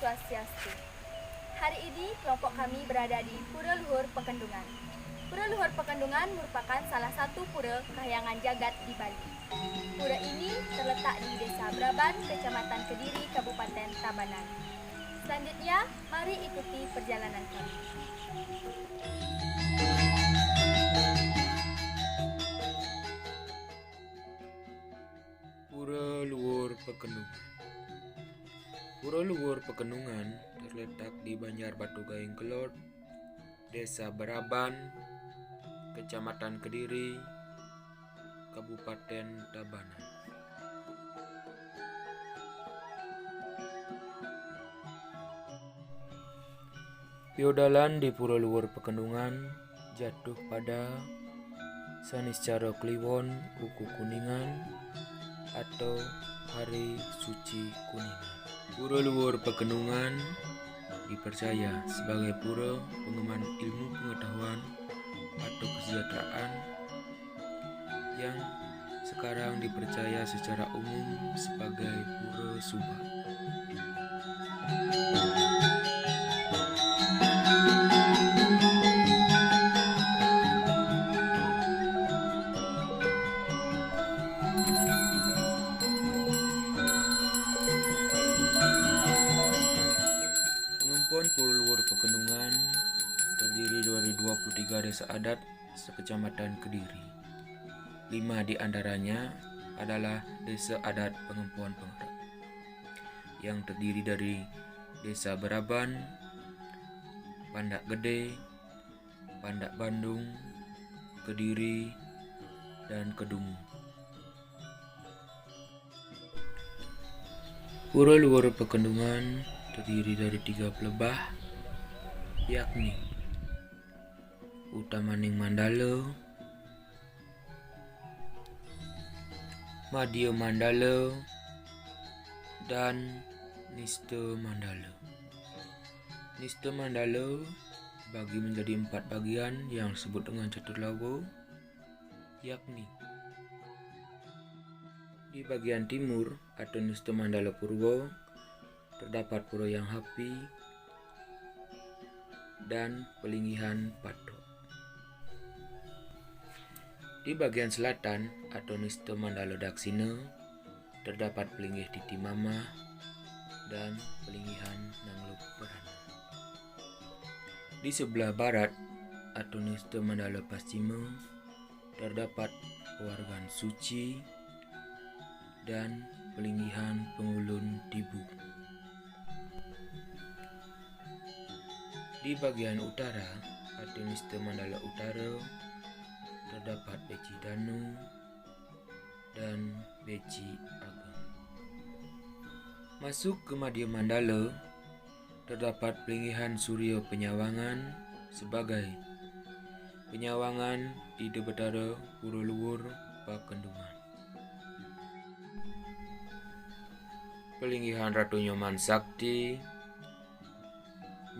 Swastiastu. Hari ini kelompok kami berada di Pura Luhur Pekendungan. Pura Luhur Pekendungan merupakan salah satu pura kahyangan jagat di Bali. Pura ini terletak di Desa Braban, Kecamatan Kediri, Kabupaten Tabanan. Selanjutnya, mari ikuti perjalanan kami. Pura Luhur Pekendungan. Pura Luhur Pekendungan terletak di Banjar Batu Gaing Kelot, Desa Braban, Kecamatan Kediri, Kabupaten Tabanan. Piodalan di Pura Luhur Pekendungan jatuh pada Saniscara Kliwon Uku Kuningan atau Hari Suci Kuningan. Pura Luhur Pekendungan dipercaya sebagai pura pengemban ilmu pengetahuan atau kesejahteraan yang sekarang dipercaya secara umum sebagai Pura Subak. Pengemban Pura Luhur Pekendungan terdiri dari 23 desa adat sekecamatan Kediri. 5 di antaranya adalah Desa Adat Pengemban Pengarap yang terdiri dari Desa Braban, Pandak Gede, Pandak Bandung, Kediri, dan Kedungu. Pura Luhur Pekendungan terdiri dari 3 pelebah, yakni Utamaning Mandala, Madya Mandala, dan Nista Mandala. Nista Mandala dibagi menjadi 4 bagian yang disebut dengan Caturlawa, yakni di bagian timur atau Nista Mandala Purwa terdapat Pura Yang Hapi dan Pelinggihan Patok. Di bagian selatan atau Nista Mandala Daksina terdapat Pelinggih Titi Mama dan Pelinggihan Nangluk Perana. Di sebelah barat atau Nista Mandala Pascima terdapat Pewargan Suci dan Pelinggihan Pengulun Tibu. Di bagian utara atau Nista Mandala Utara terdapat Beci Danu dan Beci Ageng. Masuk ke Madya Mandala terdapat Pelinggihan Surya Penyawangan sebagai penyawangan di Debetara Pura Luhur Pekendungan. Pelinggihan Ratu Nyoman Sakti,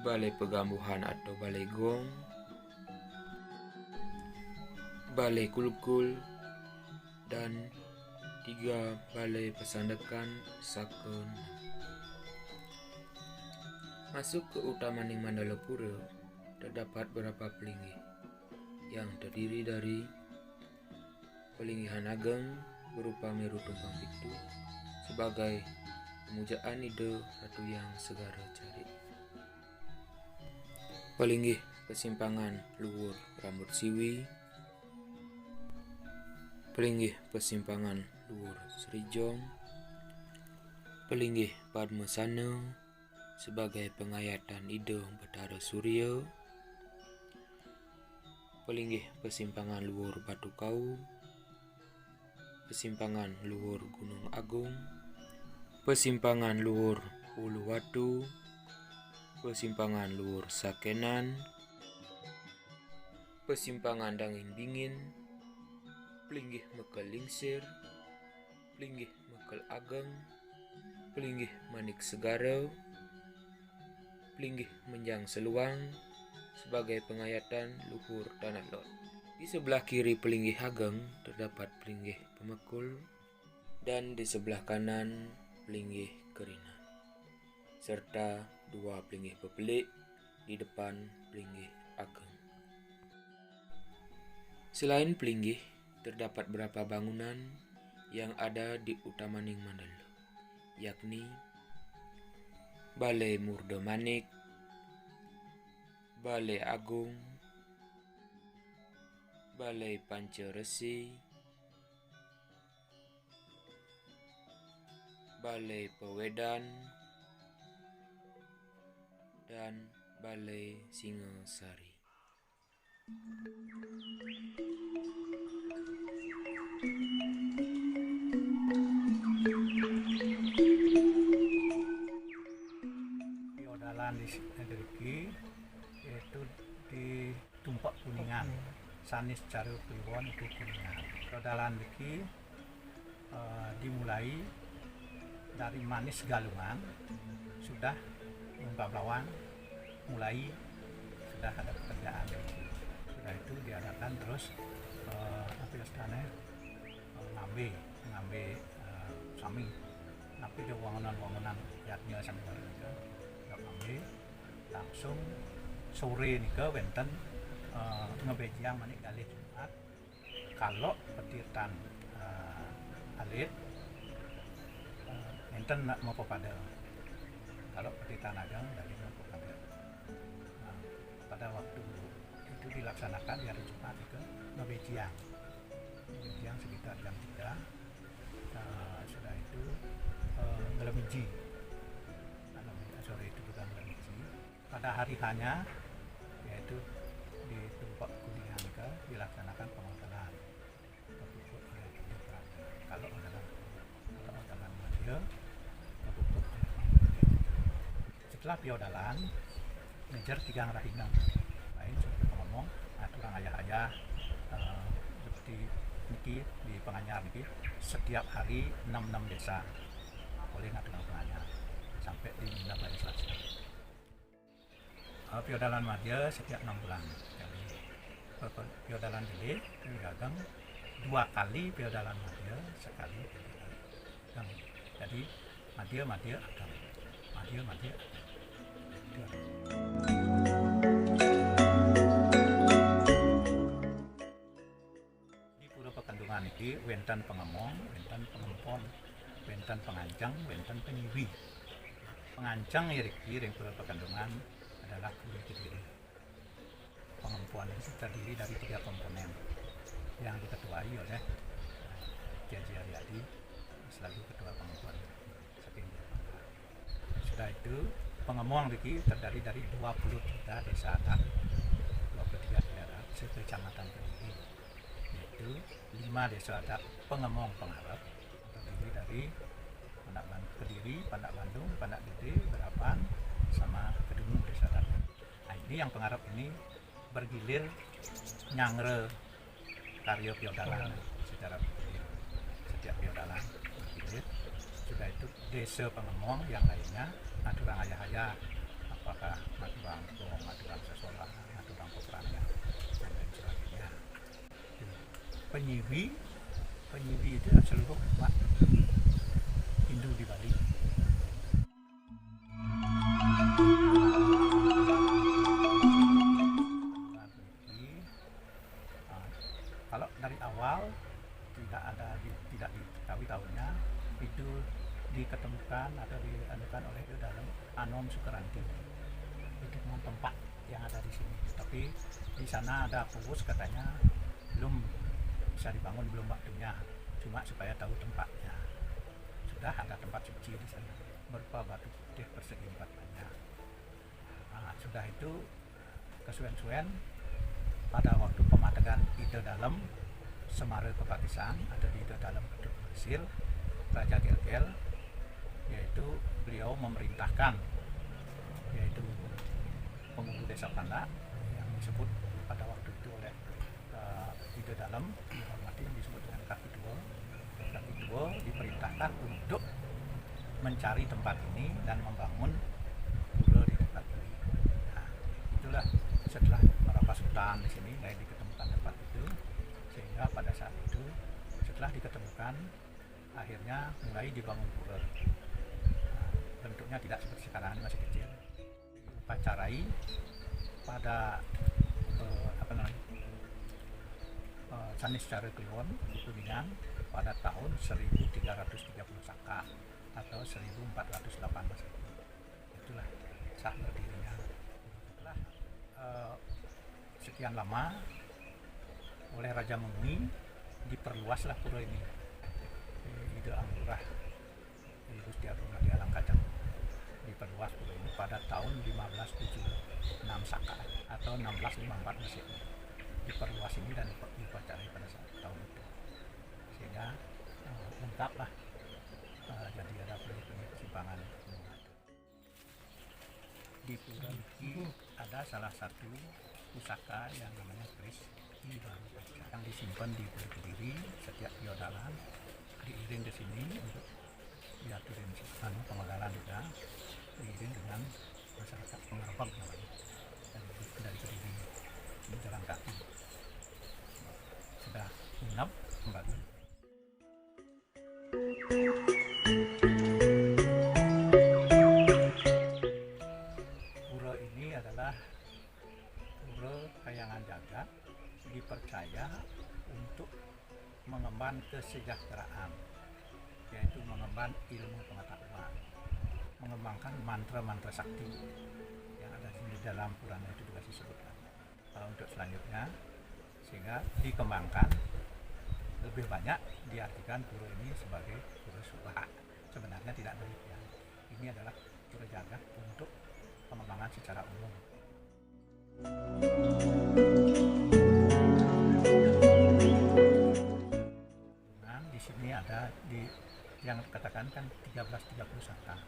Balai Pegambuhan atau Balai Gong, Balai Kulkul, dan 3 Balai Pesandakan Sakon. Masuk ke Utamaning Mandala Pura terdapat beberapa pelinggih yang terdiri dari Pelinggihan Ageng berupa Meru Tumpang Pitu sebagai pemujaan ide Ratu Yang Segara Carik. Pelinggih Pesimpangan Luhur Rambut Siwi, Pelinggih Pesimpangan Luhur Srijong, Pelinggih Padmasana sebagai pengayatan ide Betara Surya, Pelinggih Pesimpangan Luhur Batu Kau, Pesimpangan Luhur Gunung Agung, Pesimpangan Luhur Uluwatu, Pesimpangan Luhur Sakenan, Pesimpangan Dangin Bingin, Pelinggih Mekel Lingsir, Pelinggih Mekel Ageng, Pelinggih Manik Segara, Pelinggih Menjang Seluang sebagai pengayatan luhur tanah lot. Di sebelah kiri Pelinggih Ageng terdapat Pelinggih Pemekul dan di sebelah kanan Pelinggih Kerinan. serta 2 Plinggih Pepelik di depan Plinggih Ageng. Selain Plinggih, terdapat beberapa bangunan yang ada di Utamaning Mandalo, yakni Balai Murdo Manik, Balai Agung, Balai Panceresi, Balai Pewedan, dan Balai Singasari. Piodalan di negeri iki yaitu di Tumpak Kuningan, sanis Caru Kliwon itu Kuningan. Piodalan iki dimulai dari Manis Galungan, sudah Mungkablawang mulai sudah ada pekerjaan. Sudah itu diadakan terus apa istilahnya ngambe sami tapi di wangunan yaknya sampai warga ngambe langsung sore nih ke wenten ngebejiang manik galih Jumat. Kalau petitan alit enten mau pada kalau petitan agang dari mau pada. Nah, pada waktu itu dilaksanakan di hari Jumat ke ngebejiang sekitar jam 3. Sudah itu ngelemiji sore itu juga ngelemiji. Pada hari hanya yaitu di Tumpak Kuningan ke dilaksanakan pengodalan. Kalau odalan Madya setelah piodalan ngejar 3 rahina lain seperti ngomong aturan ayah-ayah seperti niki di Penganyar niki setiap hari 6 desa boleh ngatur Penganyar sampai di Minda Bali Selasa. Piodalan Madya setiap 6 bulan kali. Piodalan Dili Ageng 2 kali piodalan Madya, sekali Ageng. Jadi Madya Ageng. Madya Ageng. Di Pura Pekendungan ini wenten pengemong, wenten pengempon, wenten pengancang, wenten penyiwi. Pengancang iki ring Pura Pekendungan adalah kulit Kediri. Pengempuan itu terdiri dari 3 komponen yang diketuai oleh Jaji Aryadi selaku ketua pengempuan. Sudah itu pengemong iki terdiri dari 23 desa adat, 23 daerah sekecamatan Kediri, yaitu 5 desa adat pengemong pengarap terdiri dari Kediri, Pandak Bandung, Pandak Gede, Berapan, sama Kedunung desa adat. Nah, ini yang pengarap ini bergilir nyangre karya piodalan secara bergilir. Setiap piodalan bergilir. Sudah itu desa pengemong yang lainnya naturang ayah-ayah, apakah naturang Bong, naturang Sesola, naturang Peperangnya, dan lain sebagainya. Penyiwi itu seluruh umat Hindu di Bali. Kalau dari awal tidak diketahui tahunnya itu diketemukan atau dianukan oleh dalam Anom Sukaranti. Itu memang tempat yang ada di sini. Tapi di sana ada purus katanya belum bisa dibangun, belum waktunya. Cuma supaya tahu tempatnya. Sudah ada tempat suci di sana berupa batu putih persegi 4 banyak. Nah, sudah itu kesuwen-suwen pada waktu pemategan Ide Dalam Semara Kepakisan atau di Ide Dalam Keduk Mesir, Raja Gelgel, yaitu beliau memerintahkan yaitu penghulu desa Pandak yang disebut pada waktu itu oleh Ide Dalam dihormati disebut dengan Kaki Dua diperintahkan untuk mencari tempat ini dan membangun pura di tempat ini. Nah, itulah setelah para pasukan di sini mulai diketemukan tempat itu, sehingga pada saat itu setelah diketemukan akhirnya mulai dibangun pura. Nah, bentuknya tidak seperti sekarang, ini masih kecil. Diupacarai pada Sanis Care Kliwon di Kuningan pada tahun 1330 Saka atau 1408 Masehi. Itulah sah berdirinya. Setelah sekian lama oleh Raja Mengui diperluaslah pura ini. Ide Anggurah Gusti Agung Raja Langkajang diperluas pura ini pada tahun 1576 Saka atau 1654 Masehi. Diperluas ini dan diupacarai pada saat tahun itu, sehingga lengkaplah. Jadi ada persimpangan di pura ini. Ada salah satu pusaka yang namanya keris Baru Kaca yang disimpan di Pura Kediri. Setiap piodalan diiring ke sini untuk diaturin pengegalan juga, diiring dengan masyarakat pengerbang namanya, dari Kediri jalan kaki. Sudah inap kembali. Pura ini adalah pura Kahyangan Jagat, dipercaya untuk mengemban kesejahteraan, yaitu mengemban ilmu pengetahuan, mengembangkan mantra-mantra sakti yang ada di dalam Purana itu juga disebutkan. Untuk selanjutnya, sehingga dikembangkan lebih banyak, diartikan pura ini sebagai pura subah. Sebenarnya tidak demikian. Ini adalah pura jagat untuk pengembangan secara umum. Di sini ada yang katakan kan 1330 Saka.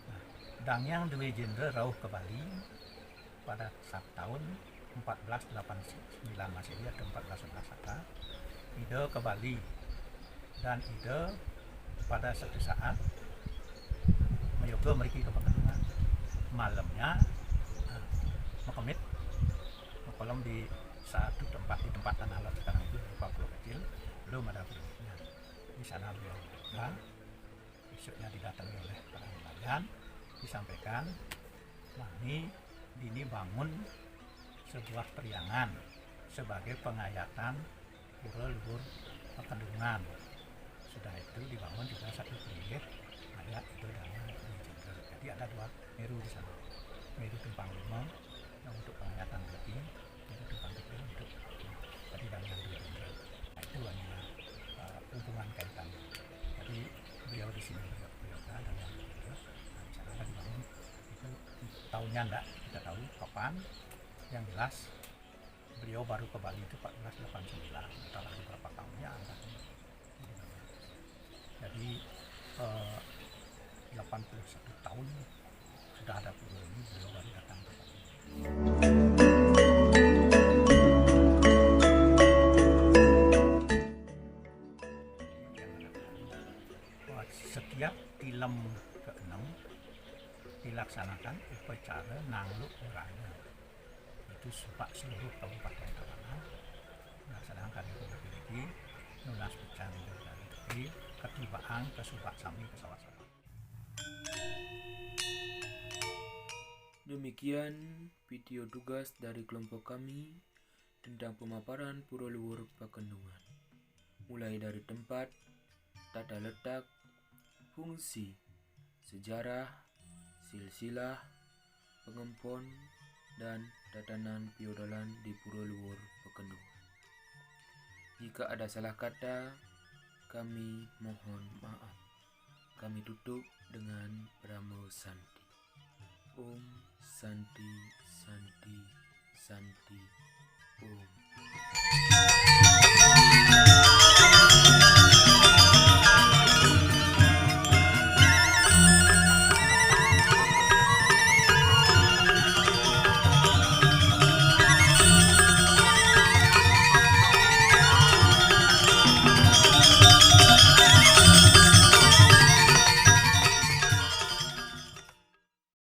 Nah, dang yang duwe jendera rauh ke Bali pada saat tahun 1489 Masehi atau 1411 Saka, ide ke Bali, dan ide pada suatu saat meyoga mereka ke Pekalongan. Malamnya mekemit kolom di satu tempat, di tempat tanah lot sekarang itu berupa pulau kecil, belum ada penduduknya. Di sana beliau besoknya didatangi oleh para nelayan, disampaikan, mami dini bangun sebuah periangan sebagai pengayatan pura luhur Pekendungan. Sudah itu dibangun juga satu kuil ayat itu dalam Jendel. Jadi ada dua Meru di sana, Meru Tumpang Lima yang untuk pengayatan berarti, Meru Tumpang Lima untuk tadi dalam Jendel. Nah, itu hanya hubungan kaitannya. Jadi beliau di sini beliau dalam Jendel. Nah, di sana dibangun itu tahunnya enggak kita tahu kapan. Yang jelas beliau baru ke Bali itu 1489, entah lagi berapa tahunnya angka. Jadi 81 tahun sudah ada pura ini, beliau baru datang ke Bali. Setiap tilem ke-6 dilaksanakan upacara nangluk urana. Itu supak seluruh kabupaten Tabanan melaksanakan ini nulas pecah dari ketibaan ke subak sami ke sawah-sawah. Demikian video tugas dari kelompok kami tentang pemaparan Pura Luhur Pekendungan, mulai dari tempat, tata letak, fungsi, sejarah, silsilah, pengempon, dan tatanan piodalan di Pura Luhur Pekendungan. Jika ada salah kata, kami mohon maaf. Kami tutup dengan Brahmo Santi. Om Santi Santi Santi Om.